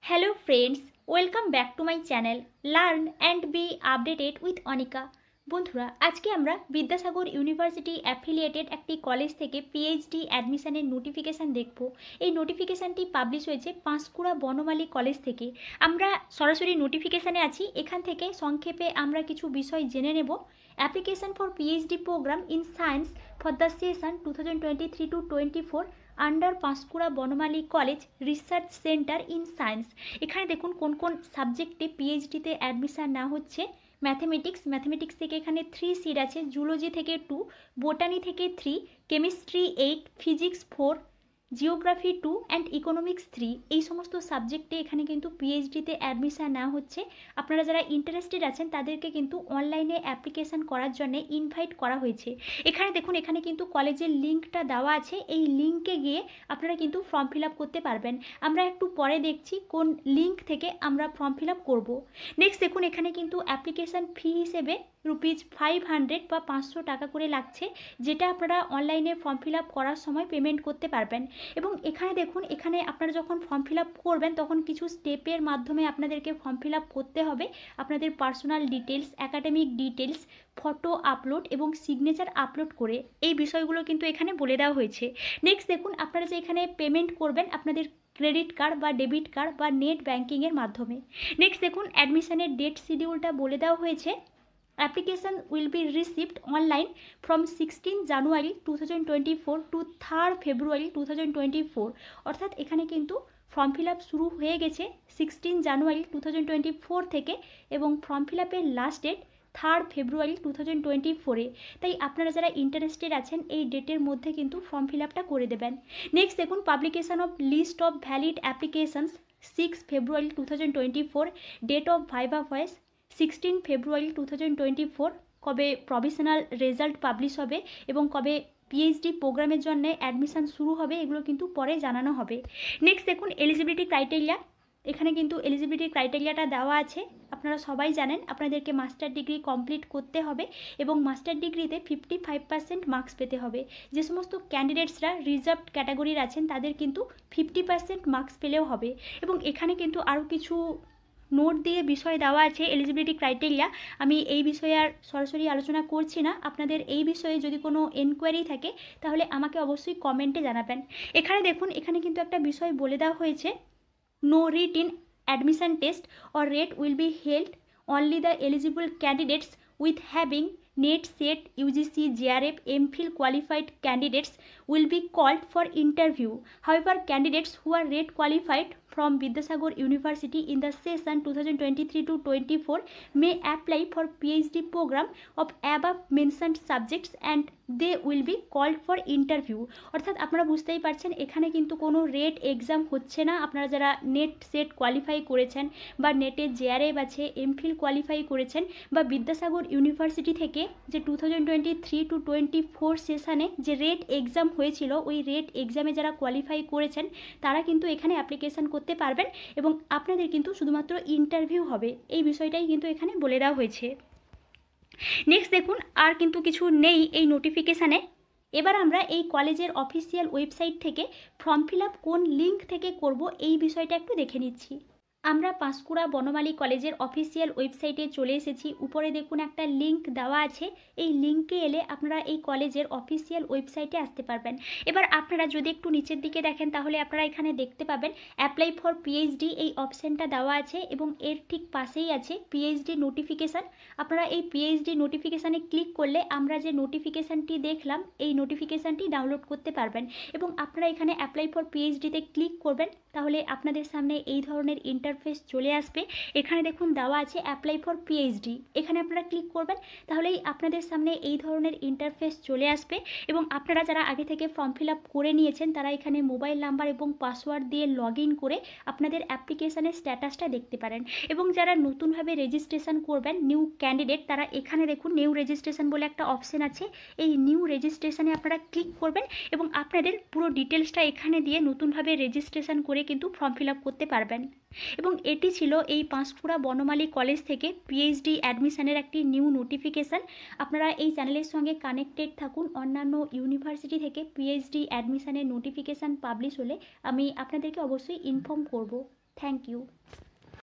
Hello friends, welcome back to my channel Learn and be updated with Anika। বন্ধুরা আজকে আমরা Vidyasagar university affiliated একটি college থেকে PhD অ্যাডমিশনের নোটিফিকেশান দেখব। এই নোটিফিকেশানটি পাবলিশ হয়েছে পাঁশকুড়া বনমালী কলেজ থেকে। আমরা সরাসরি নোটিফিকেশানে আছি, এখান থেকে সংক্ষেপে আমরা কিছু বিষয় জেনে নেব। Application for PhD program in science for the session 2023-24 under Panskura Banamali college research centre in science. এখানে দেখুন কোন কোন সাবজেক্টে পিএইচডিতে অ্যাডমিশন না হচ্ছে। ম্যাথমেটিক্স থেকে এখানে 3 সিট আছে, জুলজি থেকে 2, বোটানি থেকে 3, chemistry 8, physics 4, geography 2 and economics 3। এই সমস্ত সাবজেক্টে এখানে কিন্তু পিএইচডিতে অ্যাডমিশন না হচ্ছে। আপনারা যারা ইন্টারেস্টেড আছেন তাদেরকে কিন্তু অনলাইনে অ্যাপ্লিকেশান করার জন্য ইনভাইট করা হয়েছে। এখানে দেখুন এখানে কিন্তু কলেজের লিঙ্কটা দেওয়া আছে, এই লিঙ্কে গিয়ে আপনারা কিন্তু ফর্ম ফিল আপ করতে পারবেন। আমরা একটু পরে দেখছি কোন লিঙ্ক থেকে আমরা ফর্ম ফিল আপ করবো। নেক্সট দেখুন এখানে কিন্তু অ্যাপ্লিকেশান ফি হিসেবে ₹500 বা 500 টাকা করে লাগছে, যেটা আপনারা অনলাইনে ফর্ম ফিল আপ করার সময় পেমেন্ট করতে পারবেন। এবং এখানে দেখুন এখানে আপনারা যখন ফর্ম ফিল আপ করবেন তখন কিছু স্টেপের মাধ্যমে আপনাদেরকে ফর্ম ফিল আপ করতে হবে। আপনাদের personal details, academic details, photo upload এবং সিগনেচার আপলোড করে এই বিষয়গুলো কিন্তু এখানে বলে দেওয়া হয়েছে। নেক্সট দেখুন আপনারা যে এখানে পেমেন্ট করবেন আপনাদের ক্রেডিট কার্ড বা ডেবিট কার্ড বা নেট ব্যাঙ্কিংয়ের মাধ্যমে। নেক্সট দেখুন অ্যাডমিশনের ডেট শিডিউলটা বলে দেওয়া হয়েছে। Application will be received online from 16 January 2024 to 3rd February 2024। অর্থাৎ এখানে কিন্তু ফর্ম ফিল আপ শুরু হয়ে গেছে 16 জানুয়ারি 2024 থেকে এবং ফর্ম ফিল আপের লাস্ট ডেট 3rd February 2024-এ। তাই আপনারা যারা ইন্টারেস্টেড আছেন এই ডেটের মধ্যে কিন্তু ফর্ম ফিল আপটা করে দেবেন। নেক্সট দেখুন publication of list of valid applications 6 February 2024, date of viva voice 16 February 2024। কবে প্রভিশনাল রেজাল্ট পাবলিশ হবে এবং কবে পিএইচডি প্রোগ্রামের জন্য অ্যাডমিশান শুরু হবে এগুলো কিন্তু পরে জানানো হবে। নেক্সট দেখুন এলিজিবিলিটি ক্রাইটেরিয়া। এখানে কিন্তু এলিজিবিলিটি ক্রাইটেরিয়াটা দেওয়া আছে। আপনারা সবাই জানেন আপনাদেরকে মাস্টার ডিগ্রি কমপ্লিট করতে হবে এবং মাস্টার ডিগ্রিতে 55% মার্কস পেতে হবে। যে সমস্ত ক্যান্ডিডেটসরা রিজার্ভড ক্যাটাগরির আছেন তাদের কিন্তু 50% মার্কস পেলেও হবে। এবং এখানে কিন্তু আরও কিছু নোট দিয়ে বিষয় দেওয়া আছে এলিজিবিলিটি ক্রাইটেরিয়া। আমি এই বিষয়ে আর সরাসরি আলোচনা করছি না। আপনাদের এই বিষয়ে যদি কোনো এনকোয়ারি থাকে তাহলে আমাকে অবশ্যই কমেন্টে জানাবেন। এখানে দেখুন এখানে কিন্তু একটা বিষয় বলে দেওয়া হয়েছে, no written admission test or rate will be held, only the eligible candidates with having NET, SET, UGC, JRF, MPhil qualified candidates will be called for interview. However, candidates who are rate qualified from Vidyasagar University in the session 2023-24 may apply for PhD program of above mentioned subjects and they will be called for interview। অর্থাৎ আপনারা বুঝতেই পারছেন এখানে কিন্তু কোনো rate exam হচ্ছে না। আপনারা যারা নেট সেট কোয়ালিফাই করেছেন বা নেটে JRF আছে, MPhil কোয়ালিফাই করেছেন বা বিদ্যাসাগর ইউনিভার্সিটি থেকে যে 2023-24 সেশানে যে রেট এক্সাম হয়েছিল ওই রেট এক্সামে যারা কোয়ালিফাই করেছেন তারা কিন্তু এখানে অ্যাপ্লিকেশান করতে পারবেন এবং আপনাদের কিন্তু শুধুমাত্র ইন্টারভিউ হবে। এই বিষয়টাই কিন্তু এখানে বলে দেওয়া হয়েছে। নেক্সট দেখুন আর কিন্তু কিছু নেই এই নোটিফিকেশানে। এবার আমরা এই কলেজের অফিসিয়াল ওয়েবসাইট থেকে ফর্ম ফিল আপ কোন লিঙ্ক থেকে করব এই বিষয়টা একটু দেখে নিচ্ছি। আমরা পাঁশকুড়া বনমালী কলেজের অফিসিয়াল ওয়েবসাইটে চলে এসেছি। উপরে দেখুন একটা লিঙ্ক দেওয়া আছে, এই লিঙ্কে এলে আপনারা এই কলেজের অফিসিয়াল ওয়েবসাইটে আসতে পারবেন। এবার আপনারা যদি একটু নিচের দিকে দেখেন তাহলে আপনারা এখানে দেখতে পাবেন অ্যাপ্লাই ফর পিএইচডি এই অপশানটা দেওয়া আছে এবং এর ঠিক পাশেই আছে পিএইচডি নোটিফিকেশান। আপনারা এই পিএইচডি নোটিফিকেশানে ক্লিক করলে আমরা যে নোটিফিকেশানটি দেখলাম এই নোটিফিকেশানটি ডাউনলোড করতে পারবেন এবং আপনারা এখানে অ্যাপ্লাই ফর পিএইচডিতে ক্লিক করবেন তাহলে আপনাদের সামনে এই ধরনের ইন্টারফেস চলে আসবে। এখানে দেখুন দেওয়া আছে অ্যাপ্লাই ফর পিএইচডি, এখানে আপনারা ক্লিক করবেন তাহলেই আপনাদের সামনে এই ধরনের ইন্টারফেস চলে আসবে এবং আপনারা যারা আগে থেকে ফর্ম ফিল আপ করে নিয়েছেন তারা এখানে মোবাইল নাম্বার এবং পাসওয়ার্ড দিয়ে লগ ইন করে আপনাদের অ্যাপ্লিকেশানের স্ট্যাটাসটা দেখতে পারেন। এবং যারা নতুনভাবে রেজিস্ট্রেশন করবেন নিউ ক্যান্ডিডেট তারা এখানে দেখুন নিউ রেজিস্ট্রেশন বলে একটা অপশান আছে, এই নিউ রেজিস্ট্রেশনে আপনারা ক্লিক করবেন এবং আপনাদের পুরো ডিটেলসটা এখানে দিয়ে নতুনভাবে রেজিস্ট্রেশন করে কিন্তু ফর্ম ফিল আপ করতে পারবেন। এবং এটি ছিল এই পাঁশকুড়া বনমালী কলেজ থেকে পিএইচডি অ্যাডমিশনের একটি নিউ নোটিফিকেশান। আপনারা এই চ্যানেলের সঙ্গে কানেক্টেড থাকুন। অন্যান্য ইউনিভার্সিটি থেকে পিএইচডি অ্যাডমিশনের নোটিফিকেশান পাবলিশ হলে আমি আপনাদেরকে অবশ্যই ইনফর্ম করব। Thank you.